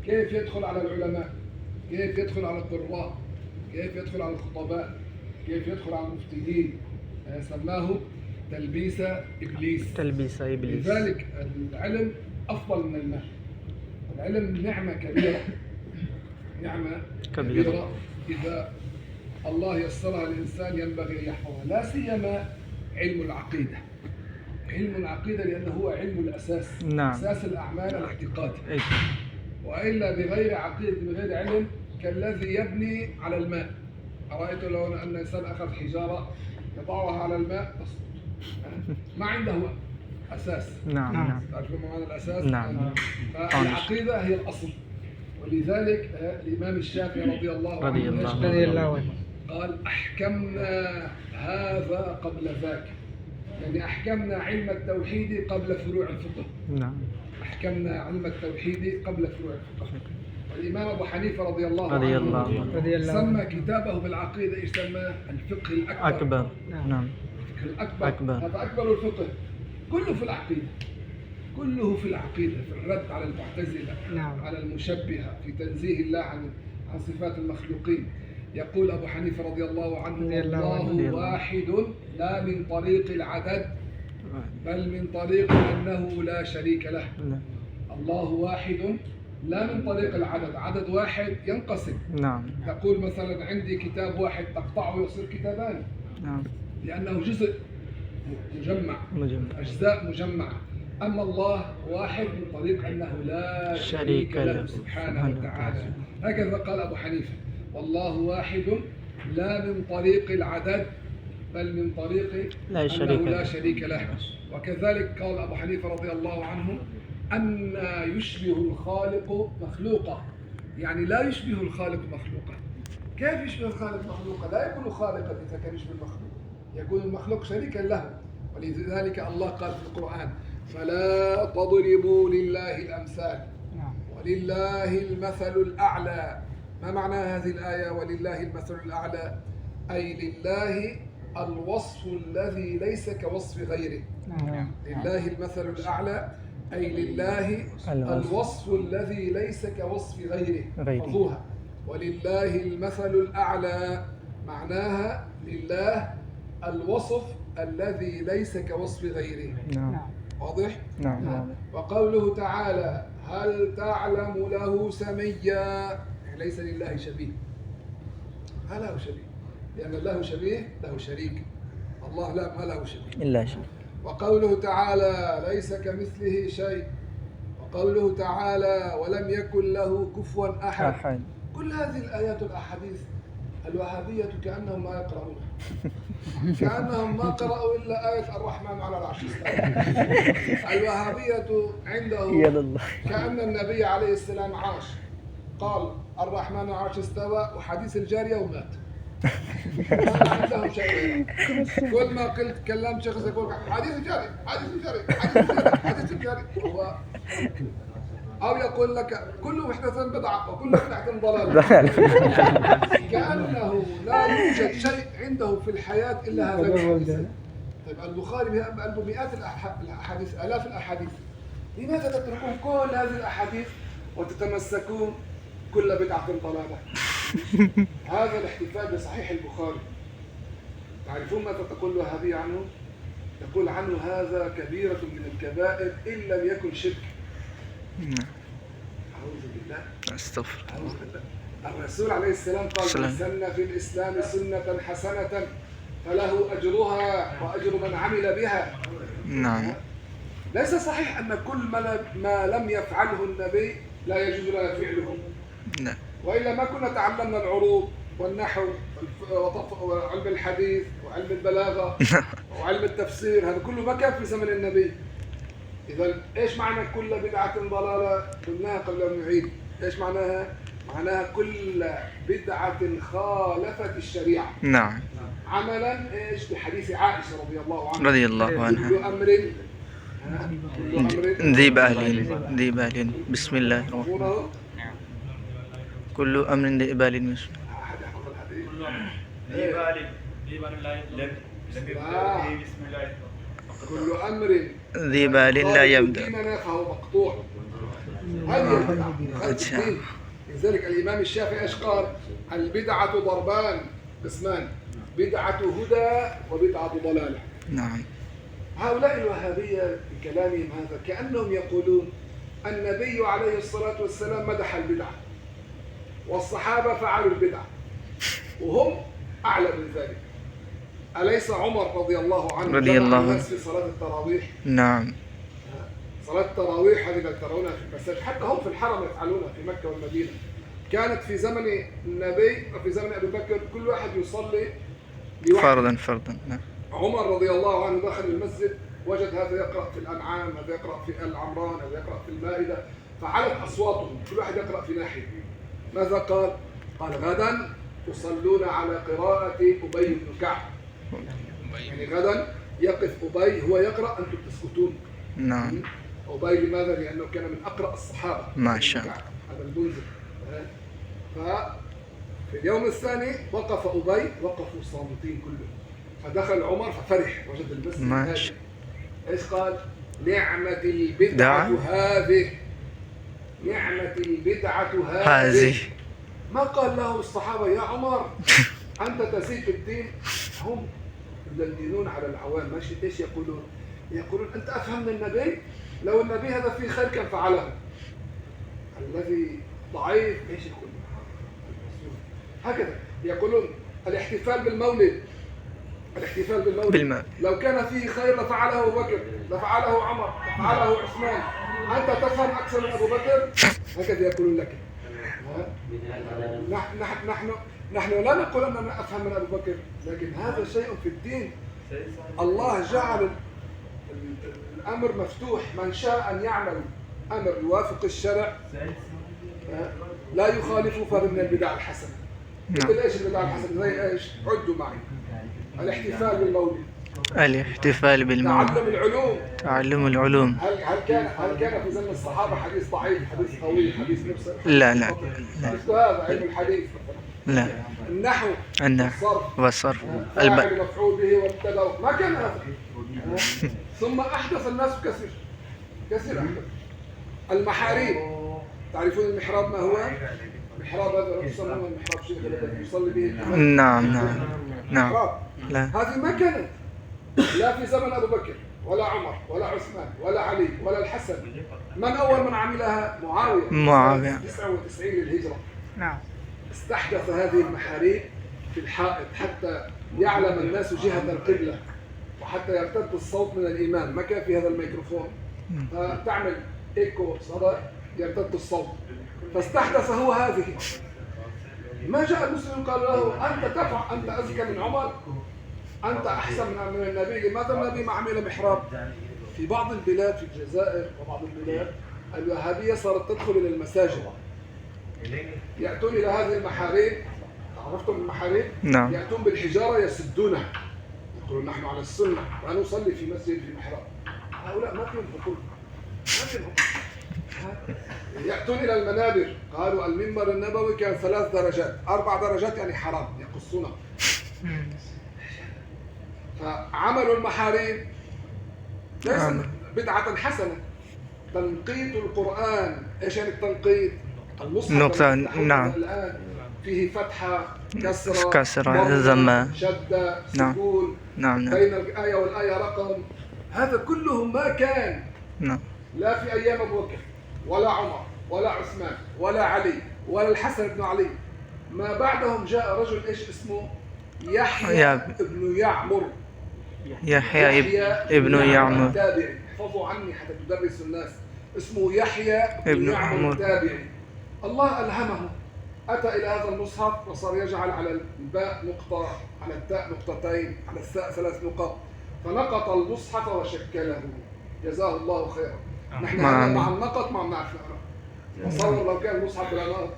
كيف يدخل على العلماء، كيف يدخل على القراء، كيف يدخل على الخطباء، كيف يدخل على المفتيين. سماه تلبيس إبليس. تلبيس إبليس. لذلك العلم أفضل من المال. العلم نعمة كبيرة، نعمة كبيرة إذا الله يسرها الإنسان ينبغي أن يحفظها، لا سيما علم العقيدة. علم العقيدة لأنه هو علم الأساس. نعم. أساس الأعمال الاعتقاد. أي. وإلا بغير عقيدة بغير علم كالذي يبني على الماء. أرأيت لو أن إنسان أخذ حجارة يضعها على الماء تسقط، ما عنده أساس. نعم. تعرفون معنى الأساس؟ نعم. فالعقيدة هي الأصل. ولذلك الإمام الشافعي رضي الله عنه قال أحكمنا هذا قبل ذاك، يعني أحكمنا علم التوحيد قبل فروع الفقه. نعم. أحكمنا علم التوحيد قبل فروع الفقه. والإمام أبو حنيفة رضي الله عنه سمى كتابه بالعقيدة إيش سماه؟ الفقه الأكبر. نعم. الفقه الأكبر. هذا أكبر الفقه، كله في العقيدة، كله في العقيدة، في الرد على المعتزلة. نعم. على المشبهة، في تنزيه الله عن صفات المخلوقين. يقول أبو حنيفة رضي الله عنه: الله واحد لا من طريق العدد بل من طريق أنه لا شريك له. الله واحد لا من طريق العدد، عدد واحد ينقسم. نعم. تقول مثلا عندي كتاب واحد تقطعه يصير كتابان. نعم. لأنه جزء مجمع. أجزاء مجمعة. أما الله واحد من طريق أنه لا شريك له سبحانه وتعالى. هكذا قال أبو حنيفة: والله واحد لا من طريق العدد بل من طريق أنه لا شريك له. وكذلك قال أبو حنيفة رضي الله عنه: أن يشبه الخالق مخلوقا، يعني لا يشبه الخالق مخلوقا. كيف يشبه الخالق مخلوقا؟ لا يكون خالقا إذا كان يشبه المخلوق، يكون المخلوق شريكا له. ولذلك الله قال في القرآن: فلا تضربوا لله الأمثال ولله المثل الأعلى. ما معنى هذه الآية ولله المثل الأعلى؟ أي لله الوصف الذي ليس كوصف غيره. لله المثل الأعلى أي لله الوصف الذي ليس كوصف غيره. فضوها: ولله المثل الأعلى معناها لله الوصف الذي ليس كوصف غيره. واضح؟ نعم. وقوله تعالى: هل تعلم له سميا، ليس لله شبيه. ما له شبيه، لأن له شبيه له شريك. الله لا، ما له شبيه إلا شيء. وقوله تعالى: ليس كمثله شيء. وقوله تعالى: ولم يكن له كفوا أحد. كل هذه الآيات والأحاديث الوهابية كأنهم ما يقرؤونها، كأنهم ما قرأوا إلا آية الرحمن على العرش استوى. الوهابية عنده كأن النبي عليه السلام عاش، قال الرحمن على العرش استوى وحديث الجارية ومات. ما عندهم شيء. كل ما قلت كلمت شخص يقول حديث الجاري، حديث الجاري، حديث الجاري، حديث الجاري. أو يقول لك كل محدث بدعة وكل بدعة ضلالة. كأنه لا يوجد شيء عنده في الحياة إلا هذا الحديث. طيب البخاري بقلبه مئات الأحاديث، آلاف الأحاديث، لماذا تتركون كل هذه الأحاديث وتتمسكون كل بدعة ضلالة؟ هذا الاحتفال بصحيح البخاري، تعرفون ماذا تقول الوهابية عنه؟ يقول عنه هذا كبيرة من الكبائر إن لم يكن شرك. أعوذ بالله. استغفر الله. الرسول عليه السلام قال: من سن في الإسلام سنة حسنة فله أجرها وأجر من عمل بها. نعم. ليس صحيح أن كل ما لم يفعله النبي لا يجوز لنا فعله. نعم. وإلا ما كنا تعلمنا العروض والنحو وعلم الحديث وعلم البلاغة وعلم التفسير، هذا كله ما كان في زمن النبي. إذا إيش معنى كل بدعة ضلالة؟ قلناها قبل أن نعيد. إيش معناها؟ معناها كل بدعة خالفت الشريعة. نعم. عملا إيش بحديث عائشة رضي الله عنها. كل أمر ذي بال بسم الله الرحمن الرحيم. كل أمر ذي بال كل أمر ذي بال لا يبدأ فهو مقطوع. هذه البدعة الدين. لذلك الإمام الشافعي ايش قال؟ البدعة ضربان قسمان، بدعة هدى وبدعة ضلالة. نعم. هؤلاء الوهابية بكلامهم هذا كأنهم يقولون النبي عليه الصلاة والسلام مدح البدعة والصحابة فعلوا البدعة وهم أعلى من ذلك. أليس عمر رضي الله عنه جمع الناس في صلاة التراويح؟ نعم. صلاة التراويح هذه اللي ترونها في المساجد، حتى هم في الحرم يفعلونها في مكة والمدينة. كانت في زمن النبي وفي زمن أبي بكر كل واحد يصلي لوحده فردا. نعم. عمر رضي الله عنه دخل المسجد وجد هذا يقرأ في الأنعام، هذا يقرأ في العمران، هذا يقرأ في المائدة، فعلت أصواتهم كل واحد يقرأ في ناحية. ماذا قال؟ قال غدا تصلون على قراءة أبي بن كعب. يعني غدا يقف أبي هو يقرأ أنتم تسكتون. نعم. أبي لماذا؟ لأنه كان من أقرأ الصحابة. ما شاء الله. هذا المنذر. ففي اليوم الثاني وقف أبي، وقفوا صامتين كلهم. فدخل عمر ففرح وجد المسجد هادئ. ايش قال؟ نعمة البدعة هذه، نعمة البدعة هذه. ما قال له الصحابة يا عمر أنت تسيء في الدين. هم يدندنون على العوام. ماشي ايش يقولون؟ يقولون أنت أفهم من النبي؟ لو النبي هذا فيه خير كان فعله. الذي ضعيف ايش يقول؟ هكذا يقولون الاحتفال بالمولد، الاحتفال بالمولد لو كان فيه خير لفعله أبو بكر، لفعله عمر، لفعله عثمان. أنت تفهم أكثر من أبو بكر؟ هكذا يقولون لك. نحن لا نقول أننا أفهم من أبو بكر، لكن هذا شيء في الدين. الله جعل الأمر مفتوح، من شاء أن يعمل أمر يوافق الشرع لا يخالفه فهذا من البدع الحسنة. مثل ايش البدع الحسنة؟ زي ايش؟ عدوا معي. الاحتفال بالمولد، الاحتفال بالمولد، تعلم العلوم، تعلم العلوم. هل كان في زمن الصحابة حديث ضعيف، حديث قوي، حديث مرسل؟ لا. مثل هذا علم الحديث. لا. النحو والصرف فاعل مفعول به وابتدأ، ما كان هذا. ثم أحدث الناس كثير أحدث. المحاريب، تعرفون المحراب ما هو؟ محراب هذا يسمونه المحراب، شيء الذي يصلي به. نعم. لا. هذه ما كانت لا في زمن أبو بكر ولا عمر ولا عثمان ولا علي ولا الحسن. من أول من عملها؟ معاوية 99 للهجرة. نعم. استحدث هذه المحاريب في الحائط حتى يعلم الناس جهة القبلة، وحتى يرتد الصوت من الإمام. ما كان في هذا الميكروفون فتعمل إيكو صدى يرتد الصوت، فاستحدث هو هذه. ما جاء المسلم قال له أنت تفعل، أنت أذكى من عمر، أنت أحسن من النبي، لماذا النبي ما عمل محراب؟ في بعض البلاد في الجزائر وبعض البلاد الوهابية صارت تدخل إلى المساجد، يأتون إلى هذه المحاريب. عرفتم المحاريب؟ نعم. يأتون بالحجارة يسدونها، يقولون نحن على السنة لا نصلي في مسجد في محراب. هؤلاء ما فيهم حقوق، ما فيهم حقوق. يأتون إلى المنابر، قالوا المنبر النبوي كان 3 درجات، 4 درجات يعني حرام، يقصونه. فعملوا المحاريب ليس بدعة حسنة. تنقيط القرآن، ايش يعني التنقيط؟ المصحف نعم. الآن فيه فتحة، كسرة، ضمة، شدة، سكون. نعم. بين الآية والآية رقم. هذا كله ما كان. نعم. لا في أيام أبو بكر ولا عمر ولا عثمان ولا علي ولا الحسن بن علي. ما بعدهم جاء رجل ايش اسمه؟ يحيى ابن يعمر. يحيى ابن يعمر التابعي. احفظوا عني حتى تدرسوا الناس. اسمه يحيى ابن يعمر التابعي. الله ألهمه، أتى إلى هذا المصحف وصار يجعل على الباء نقطة، على التاء نقطتين، على الثاء 3 نقط، فنقط المصحف وشكله. جزاه الله خيرا. نحن مع النقط ما بنعرف نقرأ. تصور لو كان المصحف بلا نقط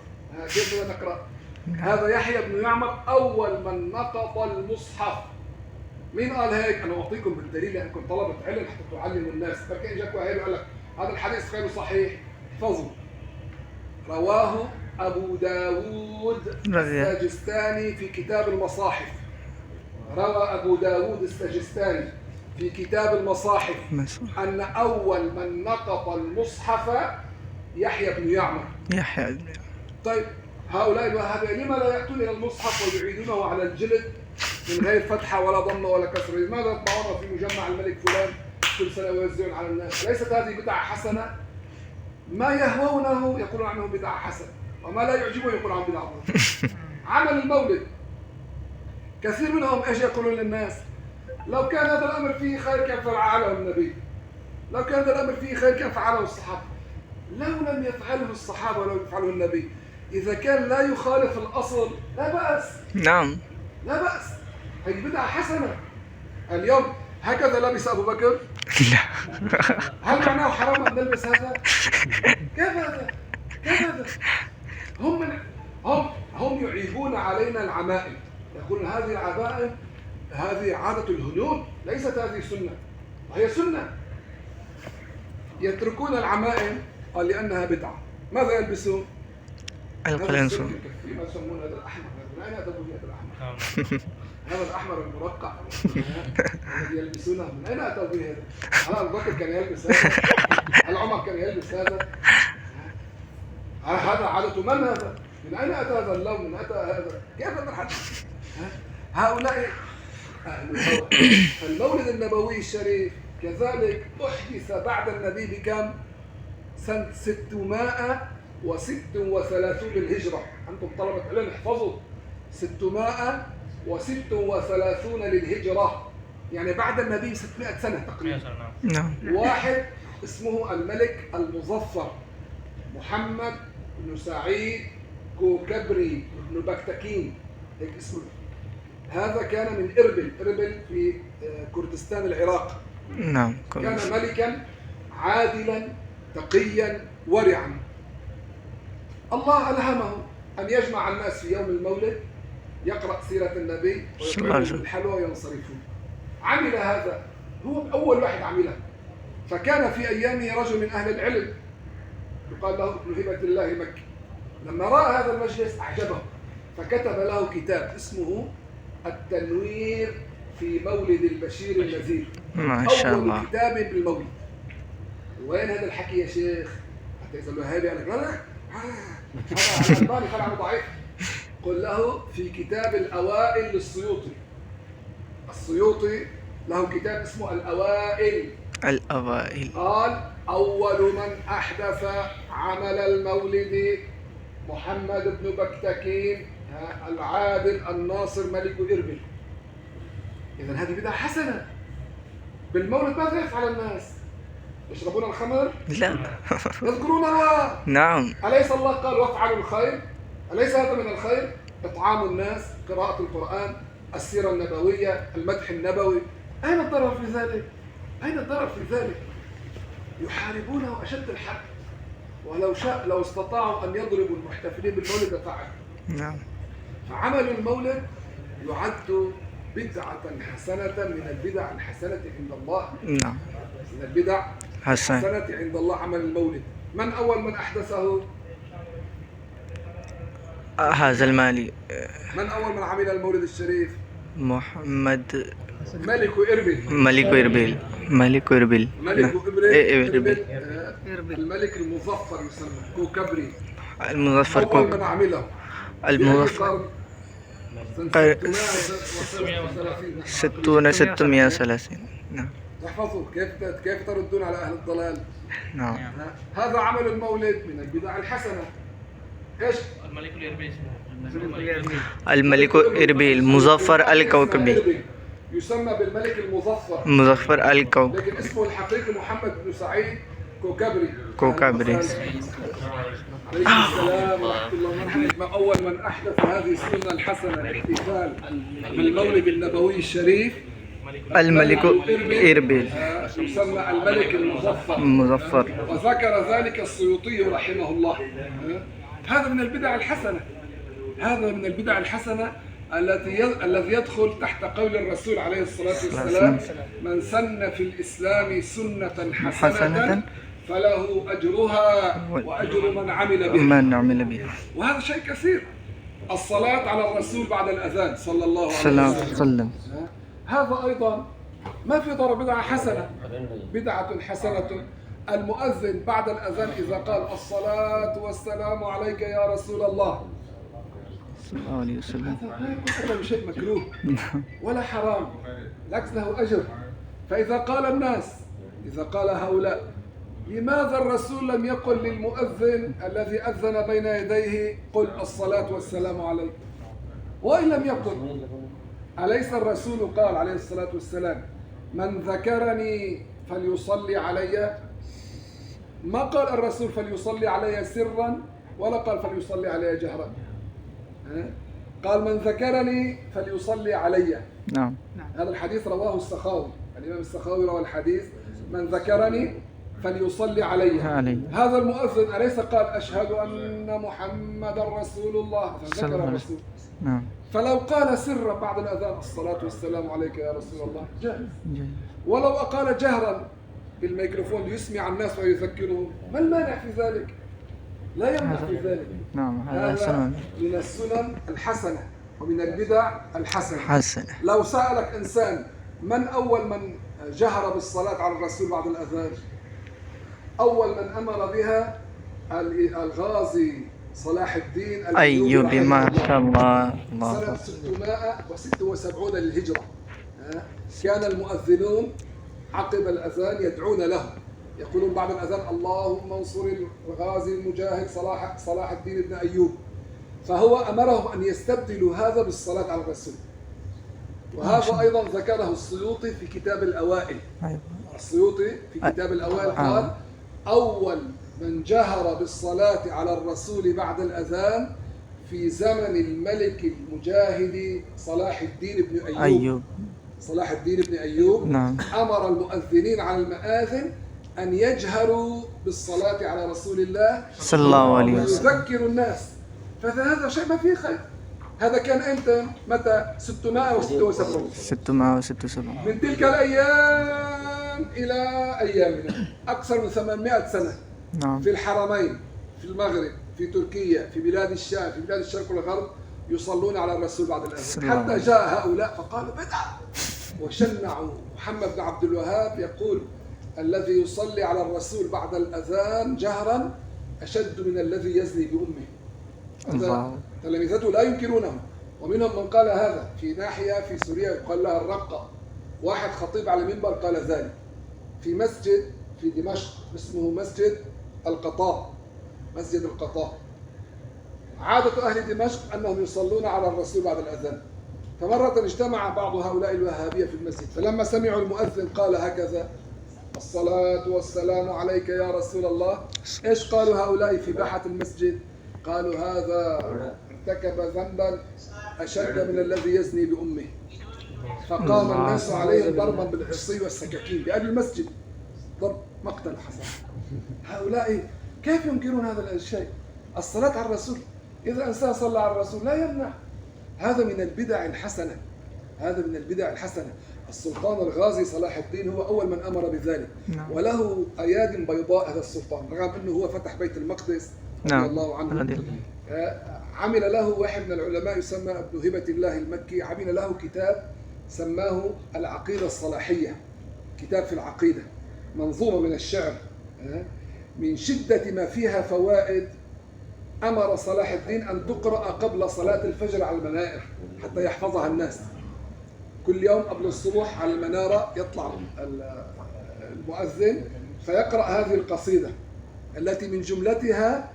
كيف بدنا نقرأ؟ هذا يحيى بن يعمر أول من نقط المصحف. مين قال هيك؟ أنا أعطيكم بالدليل لأنكم طلبة علم حتى تعلموا الناس. فكأن جاك واحد وقال لك هذا الحديث غير صحيح، احفظوا. رواه أبو داود السجستاني في كتاب المصاحف. روى أبو داود السجستاني في كتاب المصاحف أن أول من نقط المصحف يحيى بن يعمر. يحيى. طيب هؤلاء الوهابية لما لا يأتون إلى المصحف ويعيدونه على الجلد من غير فتحة ولا ضمة ولا كسر؟ لماذا يطبعونه في مجمع الملك فلان كل سنة ويوزعون على الناس؟ ليست هذه بدعة حسنة؟ ما يهوونه يقولون عنه بدعة حسنة، وما لا يعجبه يقولون عنه بدعة ضلالة. عمل المولد كثير منهم ايش يقولون للناس؟ لو كان هذا الأمر فيه خير كان فعله النبي، لو كان هذا الأمر فيه خير كان فعله الصحابة. لو لم يفعله الصحابة ولم يفعله النبي، إذا كان لا يخالف الأصل لا بأس. نعم لا بأس، هي بدعة حسنة. اليوم هكذا لبس أبو بكر؟ لا. هل معناه حرام أن نلبس هذا؟ كيف هذا؟ كيف هذا؟ هم يعيبون علينا العمائم، يقولون هذه العمائم هذه عادة الهنود، ليست هذه سنة، وهي سنة. يتركون العمائم قال لأنها بدعة. ماذا يلبسون؟ القلنسو. فيما يسمون هذا الأحمر. من أين أتوا بهذا الأحمر؟ هذا الأحمر المرقع الذي يلبسونه من أين أتوا به هذا؟ هل أبو بكر كان يلبس هذا؟ هل عمر كان يلبس هذا؟ هذا عادة من هذا؟ من أين أتى هذا اللون؟ من أتى هذا؟ كيف نرحل؟ هؤلاء أهل الهوى. فالمولد النبوي الشريف كذلك أحدث بعد النبي بكم؟ سنة 636 للهجرة. أنتم طلبة علم احفظوا 636 للهجرة، يعني بعد النبي 600 سنة تقريبا. نعم. واحد اسمه الملك المظفر محمد بن سعيد كوكبري بن بكتكين، هيك اسمه. هذا كان من إربل في كردستان العراق. نعم. كان ملكا عادلا تقيا ورعا. الله ألهمه أن يجمع الناس في يوم المولد، يقرأ سيرة النبي ويطعمهم بالحلوى وينصرفون. عمل هذا، هو أول واحد عمله. فكان في أيامه رجل من أهل العلم يقال له ابن هبة الله مكي، لما رأى هذا المجلس أعجبه فكتب له كتاب اسمه التنوير في مولد البشير النذير. ما شاء الله. أول كتاب بالمولد. وين هذا الحكي يا شيخ؟ حتى إذا الوهابي قال لك لا هذا الألباني قال عنه ضعيف. قل له في كتاب الأوائل للسيوطي. السيوطي له كتاب اسمه الأوائل. قال أول من أحدث عمل المولد محمد بن بكتكين العادل الناصر ملك إربل. إذن هذه بدعة حسنة. بالمولد ماذا يفعل الناس؟ يشربون الخمر؟ لا. يذكرون الله؟ نعم. أليس الله قال وافعلوا الخير؟ أليس هذا من الخير؟ إطعام الناس، قراءة القرآن، السيرة النبوية، المدح النبوي. أين الضرر في ذلك؟ أين الضرر في ذلك؟ يحاربونه أشد الحرب، ولو شاء لو استطاعوا أن يضربوا المحتفلين بالمولد لفعلوا. نعم. فعمل المولد يعد بدعة حسنة من البدع الحسنة عند الله. نعم. من البدع حسنة عند الله عمل المولد. من أول من أحدثه؟ هذا المالي. من أول من عمل المولد الشريف؟ محمد ملك إربل. الملك المظفر يسمى كوكبري. أول من عمله. المظفر 630. نعم. تحفظوا كيف تردون على أهل الضلال. نعم. هذا عمل المولد من البدع الحسنة. ايش؟ الملك إربيل مظفر الكوكبي. يسمى بالملك المظفر. مظفر الكوكبي. لكن اسمه الحقيقي محمد بن سعيد كوكبري. عليه السلام ورحمة الله وبركاته. أول من أحدث هذه السنة الحسنة الاحتفال بالمولد النبوي الشريف الملك إربيل. يسمى الملك المظفر. وذكر ذلك السيوطي رحمه الله. هذا من البدع الحسنة. هذا من البدع الحسنة الذي يدخل تحت قول الرسول عليه الصلاة والسلام: من سن في الإسلام سنة حسنة فله أجرها وأجر من عمل بها. وهذا شيء كثير. الصلاة على الرسول بعد الأذان صلى الله عليه وسلم. هذا أيضا ما في ضرر، بدعة حسنة. بدعة حسنة. المؤذن بعد الأذان إذا قال الصلاة والسلام عليك يا رسول الله صلى الله عليه وسلم، هذا بشيء مكروه ولا حرام، بالعكس له أجر. فإذا قال الناس، إذا قال هؤلاء لماذا الرسول لم يقل للمؤذن الذي أذن بين يديه قل الصلاة والسلام عليك؟ وإن لم يقل، أليس الرسول قال عليه الصلاة والسلام من ذكرني فليصلي علي؟ ما قال الرسول فليصلي علي سرا ولا قال فليصلي علي جهرا، قال من ذكرني فليصلي علي. نعم. هذا الحديث رواه السخاوي، الإمام السخاوي روى الحديث من ذكرني فليصلي علي. هذا المؤذن أليس قال أشهد أن محمدا رسول الله؟ فذكر الرسول. نعم. فلو قال سرا بعد الأذان الصلاة والسلام عليك يا رسول الله جائز. ولو أقال جهرا بالميكروفون ليسمع الناس ويذكرهم، ما المانع في ذلك؟ لا يمنع في ذلك. نعم. هذا من السنن الحسنة ومن البدع الحسنة. لو سألك إنسان من أول من جهر بالصلاة على الرسول بعد الأذان؟ أول من أمر بها الغازي صلاح الدين الأيوبي، ما شاء الله. سنة 676 للهجرة. كان المؤذنون عقب الأذان يدعون له، يقولون بعد الأذان اللهم انصر الغازي المجاهد صلاح الدين بن أيوب. فهو أمرهم أن يستبدلوا هذا بالصلاة على الرسول. وهذا أيضا ذكره السيوطي في كتاب الأوائل. السيوطي في كتاب الأوائل قال أول من جهر بالصلاة على الرسول بعد الأذان في زمن الملك المجاهد صلاح الدين بن أيوب. صلاح الدين بن أيوب. نعم. أمر المؤذنين على المآذن أن يجهروا بالصلاة على رسول الله صلى الله عليه وسلم ويذكروا الناس. فهذا شيء ما فيه خير. هذا كان أنت متى 676 من تلك الأيام إلى أيامنا أكثر من 800 سنة. نعم. في الحرمين، في المغرب، في تركيا، في بلاد الشام، في بلاد الشرق والغرب يصلون على الرسول بعد الأذان. حتى جاء هؤلاء فقالوا بدعة وشنعوا. محمد بن عبد الوهاب يقول الذي يصلي على الرسول بعد الأذان جهرا أشد من الذي يزني بأمه. تلاميذته لا ينكرونه. ومنهم من قال هذا في ناحية في سوريا يقال لها الرقة. واحد خطيب على المنبر قال ذلك في مسجد في دمشق اسمه مسجد القطاء. مسجد القطاء. عادة أهل دمشق أنهم يصلون على الرسول بعد الأذان. فمرة اجتمع بعض هؤلاء الوهابية في المسجد، فلما سمعوا المؤذن قال هكذا الصلاة والسلام عليك يا رسول الله، إيش قالوا هؤلاء في باحة المسجد؟ قالوا هذا ارتكب ذنبا أشد من الذي يزني بأمه. فقام الناس عليه ضربا بالعصي والسكاكين بأهل المسجد، ضرب مقتل حصل. هؤلاء كيف ينكرون هذا الشيء؟ الصلاة على الرسول، إذا إنسان صلى على الرسول لا يمنع. هذا من البدع الحسنة. هذا من البدع الحسنة. السلطان الغازي صلاح الدين هو أول من أمر بذلك. وله أياد بيضاء هذا السلطان، رغم أنه هو فتح بيت المقدس رضي الله عنه. عمل له واحد من العلماء يسمى ابن هبة الله المكي، عمل له كتاب سماه العقيدة الصلاحية، كتاب في العقيدة، منظومة من الشعر. من شدة ما فيها فوائد أمر صلاح الدين أن تقرأ قبل صلاة الفجر على المنائر حتى يحفظها الناس. كل يوم قبل الصبح على المنارة يطلع المؤذن فيقرأ هذه القصيدة التي من جملتها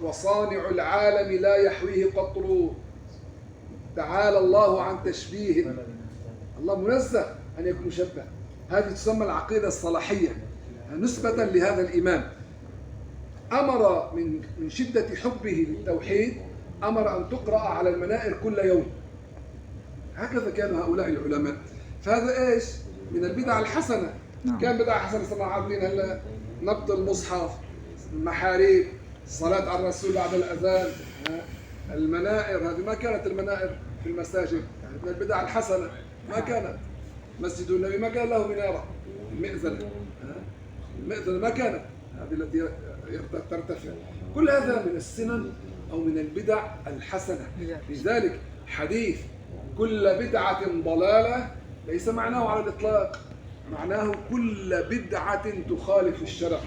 وصانع العالم لا يحويه قطر تعالى الله عن تشبيه. الله منزه أن يكون مشبه. هذه تسمى العقيدة الصلاحية نسبة لهذا الإمام. أمر من شدة حبه للتوحيد أمر أن تقرأ على المنائر كل يوم. هكذا كان هؤلاء العلماء. فهذا إيش؟ من البدع الحسنة. كان بدعة حسنة صنع عابدين هلا نبض المصحف، المحاريب، الصلاة على الرسول بعد الأذان، المنائر. هذه ما كانت المنائر في المساجد، يعني من البدع الحسنة. ما كانت مسجد النبي ما كان له منارة. المئذنة ما كانت هذه التي ترتفع. كل هذا من السنن أو من البدع الحسنة. لذلك حديث كل بدعة ضلالة ليس معناه على الإطلاق معناه كل بدعة تخالف الشرع.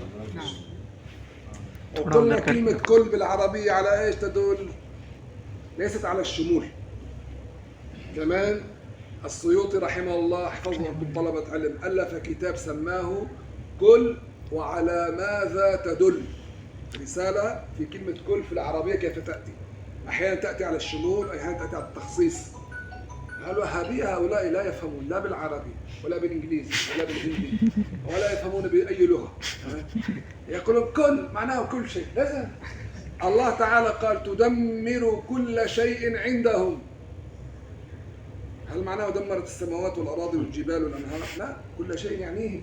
وقلنا كلمة كل بالعربية على ايش تدل؟ ليست على الشمول. كمان السيوطي رحمه الله حفظه طلبة علم ألف كتاب سماه كل وعلى ماذا تدل، رسالة في كلمة كل في العربية كيف تأتي. أحيانا تأتي على الشمول، أحيانا تأتي على التخصيص. الوهابية هؤلاء لا يفهمون لا بالعربي ولا بالإنجليزي ولا بالهندي ولا يفهمون بأي لغة. يقولون كل معناه كل شيء. لازم الله تعالى قال تدمر كل شيء عندهم. هل معناه دمرت السماوات والأراضي والجبال والأنهار؟ لا، كل شيء يعنيه.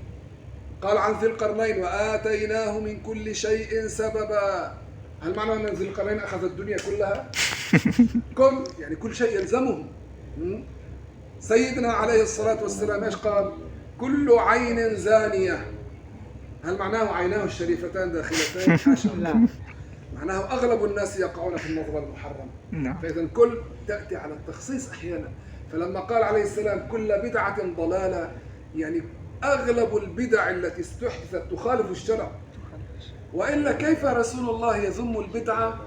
قال عن ذي القرنين وآتيناه من كل شيء سببا. هل معناه أن ذي القرنين أخذ الدنيا كلها؟ كل يعني كل شيء يلزمهم. سيدنا عليه الصلاة والسلام ايش قال؟ كل عين زانية. هل معناه عيناه الشريفتان داخلتين؟ حاشا. لا، معناه أغلب الناس يقعون في النظر المحرم. فإذا كل تأتي على التخصيص أحيانا. فلما قال عليه السلام كل بدعة ضلالة، يعني أغلب البدع التي استحدثت تخالف الشرع. وإلا كيف رسول الله يذم البدعة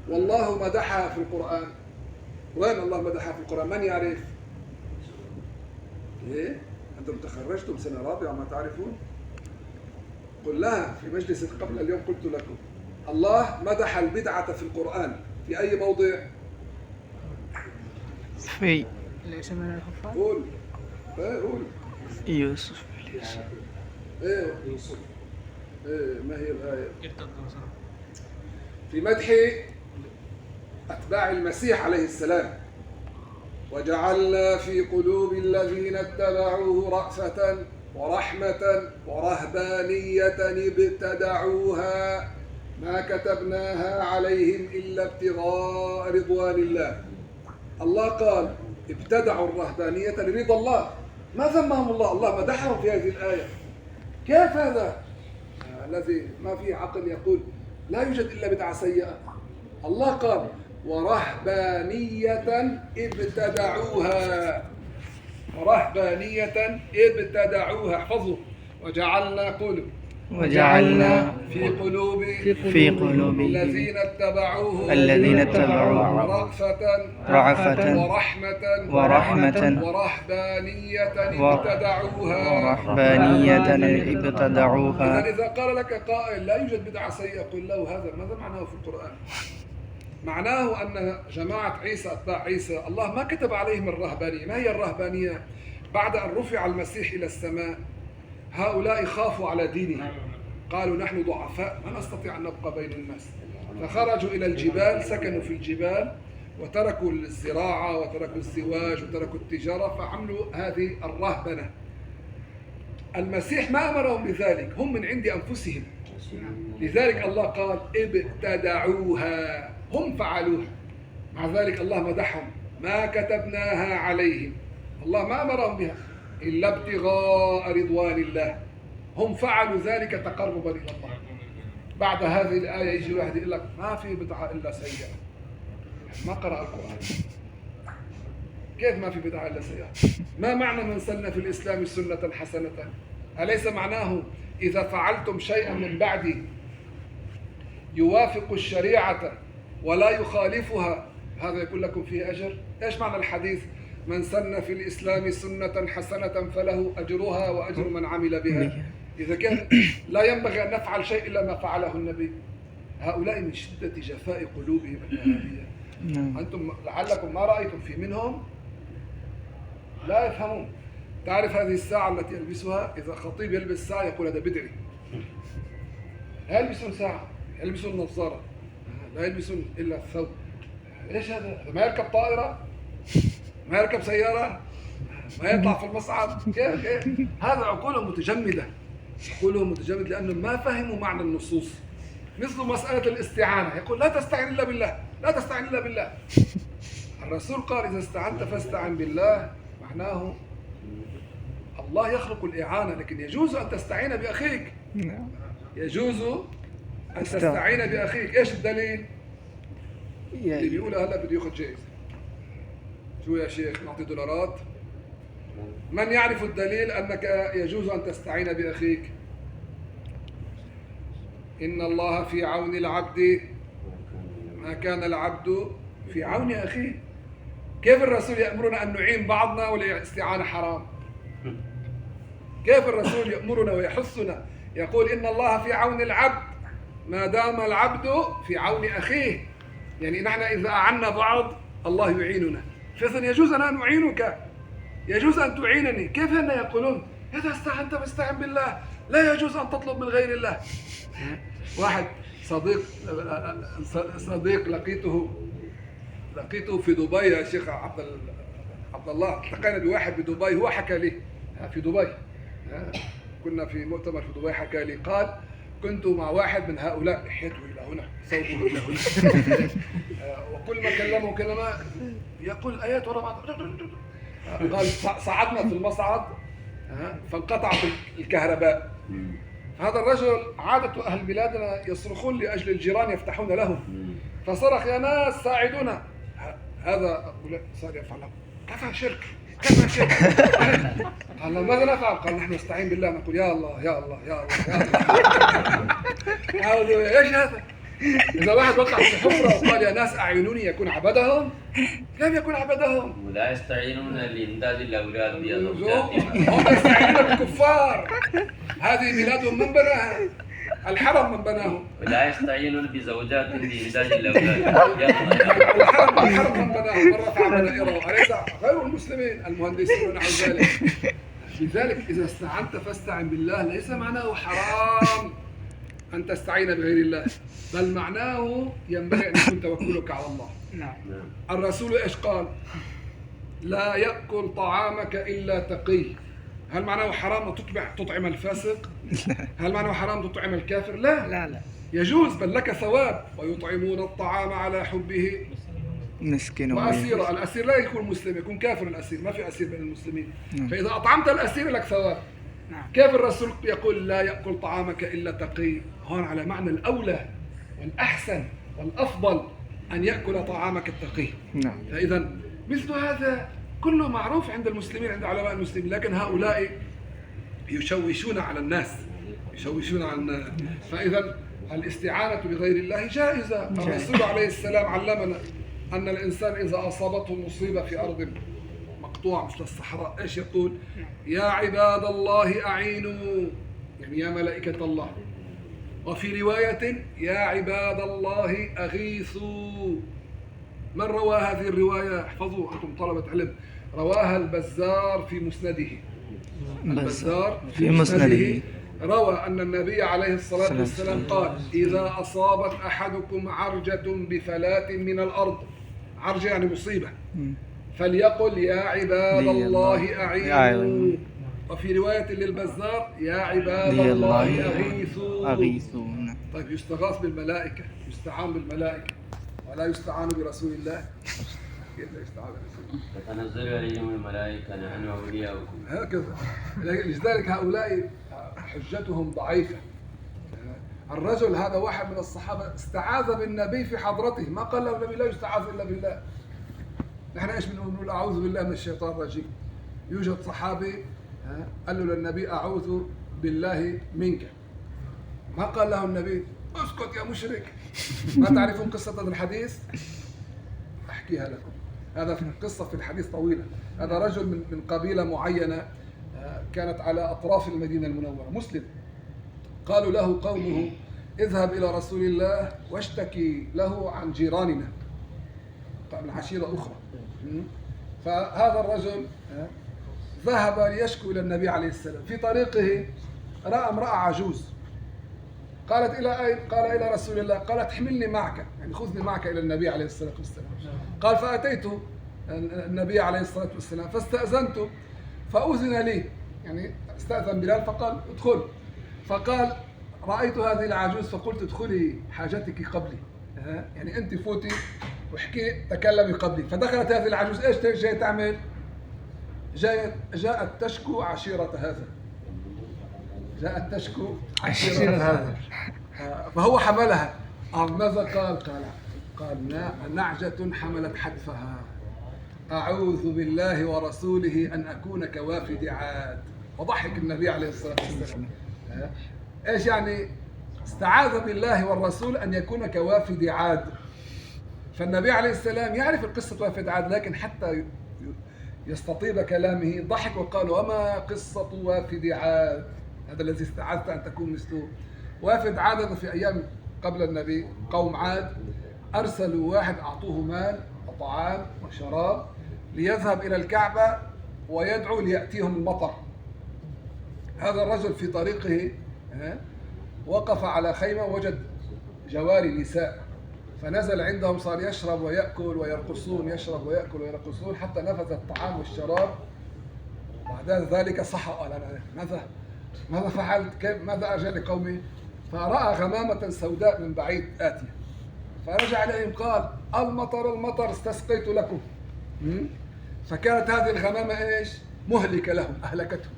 والله مدحها في القرآن؟ وين الله مدحها في القرآن؟ من يعرف؟ إيه؟ أنتم تخرجتم سنة رابعة ما تعرفون؟ قل لها في مجلس قبل اليوم قلت لكم الله مدح البدعة في القرآن في أي موضع؟ في ليس من الحفاظ. قول. قول. يوسف. إيه يوسف. إيه ما هي الآية؟ في مدح أتباع المسيح عليه السلام. وجعلنا في قلوب الذين اتبعوه رأفة ورحمة ورهبانية ابتدعوها ما كتبناها عليهم إلا ابتغاء رضوان الله. الله قال ابتدعوا الرهبانية لرضا الله، ما ذمهم الله، الله مدحهم في هذه الآية. كيف هذا؟ الذي ما فيه عقل يقول لا يوجد إلا بدعة سيئة. الله قال ورهبانية ابتدعوها، ورهبانية ابتدعوها. احفظوا وجعلنا قلوب وجعلنا في قلوب الذين اتبعوه رأفة ورحمة ورهبانية ابتدعوها. إذا قال لك قائل لا يوجد بدعة سيئة قل له هذا ماذا معناه في القرآن؟ معناه أن جماعة عيسى أتباع عيسى الله ما كتب عليهم الرهبانية. ما هي الرهبانية؟ بعد أن رفع المسيح إلى السماء هؤلاء خافوا على دينهم، قالوا نحن ضعفاء ما نستطيع أن نبقى بين الناس، فخرجوا إلى الجبال، سكنوا في الجبال وتركوا الزراعة وتركوا الزواج وتركوا التجارة، فعملوا هذه الرهبنة. المسيح ما أمرهم بذلك، هم من عند أنفسهم. لذلك الله قال ابتدعوها، هم فعلوها. مع ذلك الله مدحهم ما كتبناها عليهم، الله ما أمرهم بها إلا ابتغاء رضوان الله، هم فعلوا ذلك تقربا إلى الله. بعد هذه الآية يجي واحد يقول لك ما في بدعة إلا سيئة، ما قرأ القرآن. كيف ما في بدعة إلا سيئة؟ ما معنى من سن في الإسلام سنة حسنة؟ أليس معناه إذا فعلتم شيئا من بعدي يوافق الشريعة ولا يخالفها هذا يكون لكم فيه أجر؟ إيش معنى الحديث من سن في الإسلام سنة حسنة فله أجرها وأجر من عمل بها؟ إذا كان لا ينبغي أن نفعل شيء إلا ما فعله النبي. هؤلاء من شدة جفاء قلوبهم الإرهابية. أنتم لعلكم ما رأيتم في منهم لا يفهمون. تعرف هذه الساعة التي يلبسها؟ إذا خطيب يلبس ساعة يقول هذا بدعي. لا يلبسون ساعة، يلبسون نظارة، لا يلبسون إلا الثوب. إيش هذا؟ ما يركب طائرة، ما يركب سيارة، ما يطلع في المصعد. كيف؟ هذا عقولهم متجمدة، عقولهم متجمد لأنهم ما فهموا معنى النصوص. مثل مسألة الاستعانة، يقول لا تستعين إلا بالله، لا تستعين إلا بالله. الرسول قال إذا استعنت فاستعن بالله، معناه الله يخلق الإعانة، لكن يجوز أن تستعين بأخيك. يجوز أن تستعين بأخيك. إيش الدليل؟ اللي بيقول هلا بده ياخذ جائزة، شو يا شيخ نعطي دولارات؟ من يعرف الدليل أنك يجوز أن تستعين بأخيك؟ إن الله في عون العبد ما كان العبد في عون أخيه. كيف الرسول يأمرنا أن نعين بعضنا والاستعانة حرام؟ كيف الرسول يأمرنا ويحثنا يقول إن الله في عون العبد ما دام العبد في عون أخيه؟ يعني نحن إذا أعنا بعض الله يعيننا، فإذا يجوز أن أعينك، يجوز أن تعينني. كيف أن يقولون إذا استعنت فاستعن بالله، لا يجوز أن تطلب من غير الله. واحد صديق لقيته في دبي يا شيخ عبد الله، التقينا بواحد بدبي، هو حكى لي في دبي، كنا في مؤتمر في دبي، حكى لي قال كنت مع واحد من هؤلاء لحيته إلى هنا صوته إلى هنا وكل ما كلمه كلمة يقول آيات ورا بعض. قال صعدنا في المصعد فانقطعت الكهرباء، هذا الرجل عادة أهل بلادنا يصرخون لأجل الجيران يفتحون لهم، فصرخ يا ناس ساعدونا. هذا صار يفعله كفى شرك كفى شرك. قال ماذا نفعل؟ قال نحن نستعين بالله نقول يا الله يا الله يا الله يا الله. ايش هذا؟ إذا واحد وقع في حفرة وقال يا ناس أعينوني يكون عبدهم؟ كيف يكون عبدهم؟ ولا يستعينون لإمداد الأولاد هم يستعينون بالكفار، هذه بلادهم من بناها؟ الحرم من بناهم. ولا يستعينون بزوجات لإمداد الأولاد. الحرم من بناهم، من رفع منائره، أليس غير المسلمين المهندسين ونحو ذلك. لذلك إذا استعنت فاستعن بالله ليس معناه حرام أن تستعين بغير الله، بل معناه ينبغي أن يكون توكلك على الله. نعم. الرسول إيش قال؟ لا يأكل طعامك إلا تقي. هل معناه حرام تطعم الفاسق؟ هل معناه حرام تطعم الكافر؟ لا لا يجوز، بل لك ثواب. ويطعمون الطعام على حبه مسكين وأسير. الأسير لا يكون مسلم، يكون كافر الأسير، ما في أسير بين المسلمين. فإذا أطعمت الأسير لك ثواب. كيف الرسول يقول لا يأكل طعامك إلا تقي؟ هون على معنى الأولى والأحسن والأفضل أن يأكل طعامك التقي. فإذا مثل هذا كله معروف عند المسلمين، عند علماء المسلمين، لكن هؤلاء يشوشون على الناس. فإذا الاستعانة بغير الله جائزة. الرسول عليه السلام علمنا أن الإنسان إذا أصابته مصيبة في أرض مقطوعة مثل الصحراء إيش يقول؟ يا عباد الله أعينوا، يعني يا ملائكة الله. وفي رواية يا عباد الله أغيثوا. من روى هذه الرواية؟ احفظوا أنتم طلبة علم. رواها البزار في مسنده. البزار في مسنده روى أن النبي عليه الصلاة والسلام قال إذا أصابت أحدكم عرجة بفلاة من الأرض، عرجة يعني مصيبة، فليقل يا عباد الله أعينوا. وفي رواية للبزار يا عباد الله أغيثوا. طيب يستغاث بالملائكة، يستعان بالملائكة، ولا يستعان برسول الله؟ كيف يستعان برسول الله؟ تتنزل عليهم الملائكة نحن أولياؤكم. هكذا. لذلك هؤلاء حجتهم ضعيفة. الرجل هذا واحد من الصحابة استعاذ بالنبي في حضرته، ما قال له النبي لا يستعاذ إلا بالله. نحن ايش بنقول؟ أعوذ بالله من الشيطان الرجيم. يوجد صحابي قال له للنبي أعوذ بالله منك، ما قال له النبي اسكت يا مشرك. ما تعرفون قصة هذا الحديث؟ أحكيها لكم. هذا في قصة في الحديث طويلة. هذا رجل من قبيلة معينة كانت على أطراف المدينة المنورة، مسلم. قالوا له قومه اذهب إلى رسول الله واشتكي له عن جيراننا من عشيرة أخرى. فهذا الرجل ذهب ليشكو إلى النبي عليه السلام. في طريقه رأى امرأة عجوز، قالت إلى أين؟ قال إلى رسول الله. قالت احملني معك، يعني خذني معك إلى النبي عليه الصلاة والسلام. قال فأتيت النبي عليه الصلاة والسلام فاستأذنت فأذن لي، يعني استأذن بلال فقال ادخل. فقال رأيت هذه العجوز فقلت ادخلي حاجتك قبلي، يعني أنت فوتي واحكي تكلمي قبلي. فدخلت هذه العجوز ايش جاي تعمل؟ جاءت تشكو عشيرة هذا، جاءت تشكو عشيرة هذا. فهو حملها. ماذا قال؟ قال نعجة حملت حتفها. أعوذ بالله ورسوله أن أكون كوافد عاد. وضحك النبي عليه الصلاة والسلام. إيش يعني؟ استعاذ بالله والرسول أن يكون كوافد عاد. فالنبي عليه السلام يعرف القصة وافد عاد، لكن حتى يستطيب كلامه ضحك وقال: وما قصة وافد عاد؟ هذا الذي استعاذت أن تكون مثله. وافد عاد في أيام قبل النبي، قوم عاد أرسلوا واحد أعطوه مال وطعام وشراب ليذهب إلى الكعبة ويدعو ليأتيهم المطر. هذا الرجل في طريقه وقف على خيمة وجد جواري نساء، فنزل عندهم، صار يشرب ويأكل ويرقصون، يشرب ويأكل ويرقصون حتى نفذ الطعام والشراب. بعد ذلك صح، قال: أنا ماذا فعلت؟ كيف؟ ماذا أرجع لقومي؟ فرأى غمامة سوداء من بعيد آتية، فرجع إليهم قال: المطر المطر استسقيت لكم. فكانت هذه الغمامة إيش؟ مهلكة لهم، أهلكتهم.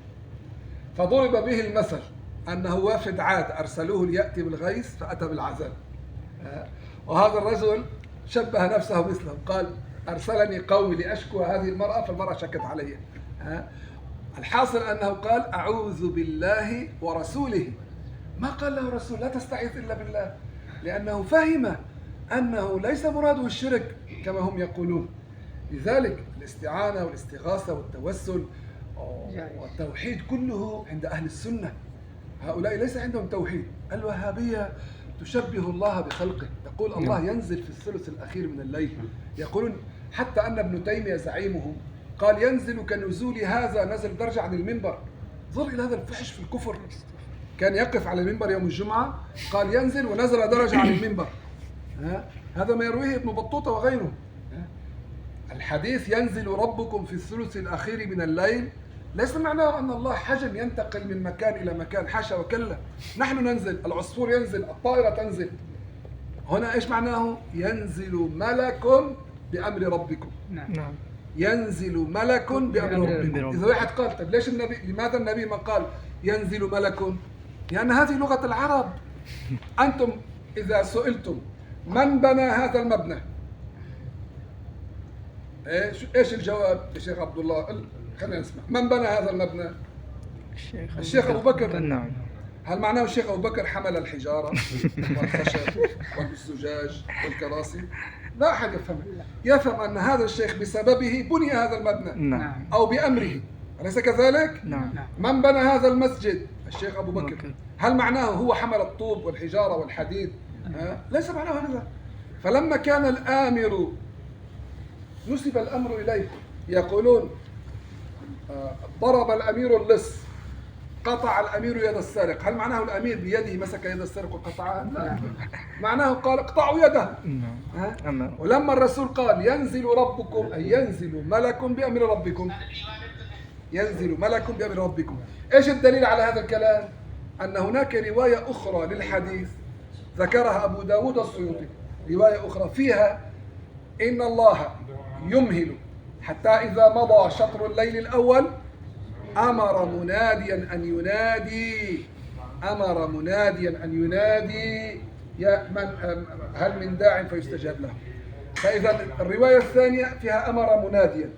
فضرب به المثل أنه وافد عاد أرسلوه ليأتي بالغيث فأتى بالعذاب. وهذا الرجل شبه نفسه مثلهم، قال: أرسلني قومي لأشكو هذه المرأة فالمرأة شكت علي. الحاصل أنه قال: أعوذ بالله ورسوله. ما قال له رسول لا تستعيذ إلا بالله، لأنه فهم أنه ليس مراده الشرك كما هم يقولون. لذلك الاستعانة والاستغاثة والتوسل والتوحيد كله عند أهل السنة. هؤلاء ليس عندهم توحيد. الوهابية تشبه الله بخلقه، تقول الله ينزل في الثلث الأخير من الليل. يقولون حتى أن ابن تيمية زعيمهم قال: ينزل كنزول هذا، نزل درجة عن المنبر. ظل إلى هذا الفحش في الكفر. كان يقف على المنبر يوم الجمعة، قال ينزل ونزل درجة عن المنبر. هذا ما يرويه ابن بطوطة وغيره. الحديث ينزل ربكم في الثلث الأخير من الليل ليس معناه أن الله حجم ينتقل من مكان إلى مكان، حاشا وكلا. نحن ننزل، العصفور ينزل، الطائرة تنزل. هنا إيش معناه؟ ينزل ملك بأمر ربكم. نعم. ينزل ملك بأمر ربكم. إذا واحد قال: طيب ليش النبي، لماذا النبي ما قال ينزل ملك؟ لأن هذه لغة العرب. أنتم إذا سئلتم من بنى هذا المبنى، إيش الجواب يا شيخ عبد الله؟ خلينا نسمع. من بنى هذا المبنى؟ الشيخ أبو بكر. نعم. هل معناه الشيخ أبو بكر حمل الحجارة والخشب والزجاج والكراسي؟ لا أحد يفهم. يفهم أن هذا الشيخ بسببه بني هذا المبنى. نعم. أو بأمره، أليس كذلك؟ نعم. من بنى هذا المسجد؟ الشيخ أبو بكر. هل معناه هو حمل الطوب والحجارة والحديد؟ ليس معناه هذا. فلما كان الآمر نسب الأمر إليه، يقولون ضرب الأمير اللص، قطع الأمير يد السارق. هل معناه الأمير بيده مسك يد السارق وقطعها؟ لا. معناه قال اقطعوا يده. ولما الرسول قال ينزل ربكم، أي ينزل ملك بأمر ربكم، ينزل ملك بأمر ربكم. إيش الدليل على هذا الكلام؟ أن هناك رواية أخرى للحديث ذكرها أبو داود السيوطي، رواية أخرى فيها إن الله يمهل حتى إذا مضى شطر الليل الأول أمر مناديا أن ينادي، أمر مناديا أن ينادي يا من هل من داع فيستجاب له. فإذا الرواية الثانية فيها أمر مناديا.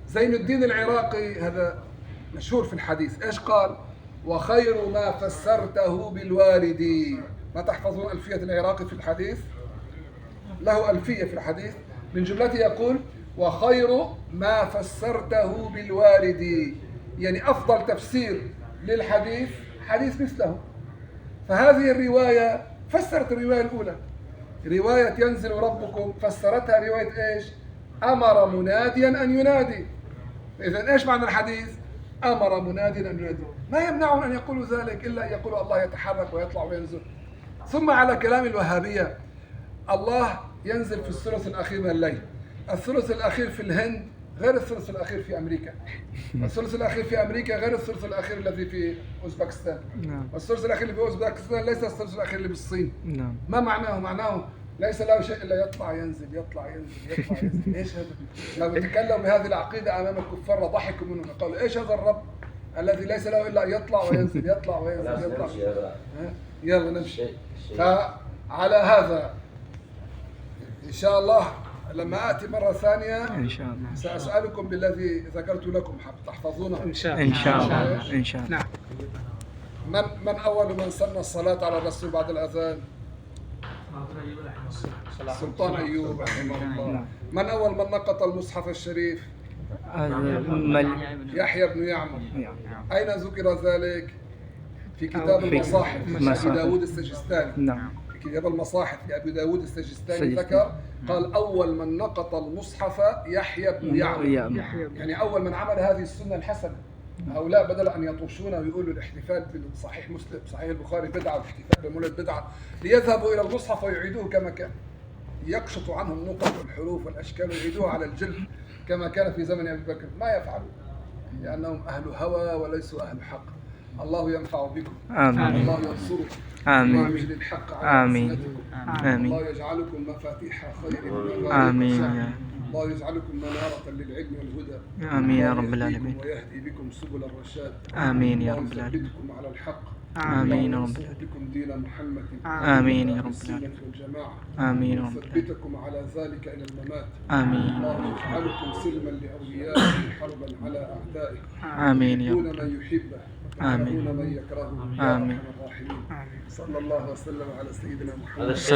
زين الدين العراقي هذا مشهور في الحديث، إيش قال؟ وخير ما فسرته بالوارد. ما تحفظون ألفية العراقي في الحديث؟ له ألفية في الحديث من جملته يقول وخير ما فسرته بالوارد، يعني أفضل تفسير للحديث حديث مثله. فهذه الرواية فسرت الرواية الأولى، رواية ينزل ربكم فسرتها رواية إيش؟ أمر مناديا أن ينادي. إذن إيش معنى الحديث؟ أمر مناديا أن ينادي. ما يمنعهم أن يقولوا ذلك إلا أن يقولوا الله يتحرك ويطلع وينزل. ثم على كلام الوهابية الله ينزل في الثلث الأخير من الليل. الثلث الأخير في الهند غير الثلث الأخير في أمريكا. الثلث الأخير في أمريكا غير الثلث الأخير الذي في أوزبكستان. والثلث الأخير اللي في أوزبكستان ليس الثلث الأخير اللي بالصين. ما معناه؟ معناه ليس له شيء إلا يطلع ينزل يطلع ينزل يطلع ينزل. إيش هذا؟ لما تكلموا بهذه العقيدة أمام الكفار ضحكوا منهم، قالوا إيش هذا الرب الذي ليس له إلا يطلع وينزل يطلع وينزل يطلع. يلا نمشي. فعلى هذا إن شاء الله لما آتي مرة ثانية إن شاء الله. سأسألكم بالذي ذكرت لكم تحفظونه إن شاء الله. إن شاء الله. إن شاء الله. نعم. من أول من سن الصلاة على الرسول بعد الأذان؟ سلطان أيوب رحمه الله. من أول من نقط المصحف الشريف؟ يحيى بن يعمر. أين ذكر ذلك؟ في كتاب المصاحف لأبي داود السجستاني. نعم. في كتاب المصاحف لأبي داود السجستاني ذكر قال أول من نقط المصحف يحيى بن يعمر. يعني أول من عمل هذه السنة الحسنة. هؤلاء بدل أن يطوشون ويقولوا الاحتفال بصحيح مسلم صحيح البخاري بدعة والاحتفال بالمولد بدعة، ليذهبوا إلى المصحف ويعيدوه كما كان، يقشطوا عنهم النقط والحروف والأشكال ويعيدوها على الجلد كما كان في زمن أبي بكر. ما يفعلون لأنهم أهل هوى وليسوا أهل حق. الله ينفع بكم. آمين. الله ينصركم. آمين. الله يجري الحق على آمين. ألسنتكم. آمين. الله يجعلكم مفاتيح خير. آمين. الله يجعلكم منارة للعلم والهدى. آمين يا رب الله العالمين. يهديكم ويهدي بكم سبل الرشاد. آمين يا الله رب العالمين. يثبتكم على الحق. آمين يا الله رب ينصر بكم دين محمد. آمين يا رب السنة العالمين. والجماعة. آمين يا رب العالمين. يثبتكم على ذلك إلى الممات. آمين. الله يجعلكم سلما لأوليائه حربا على أعدائه. آمين يا يحبون رب. من يحبه آمين. ويكرهون من يكرهه. يا آمين. أرحم الراحمين. صلى الله وسلم على سيدنا محمد. هذا الشيء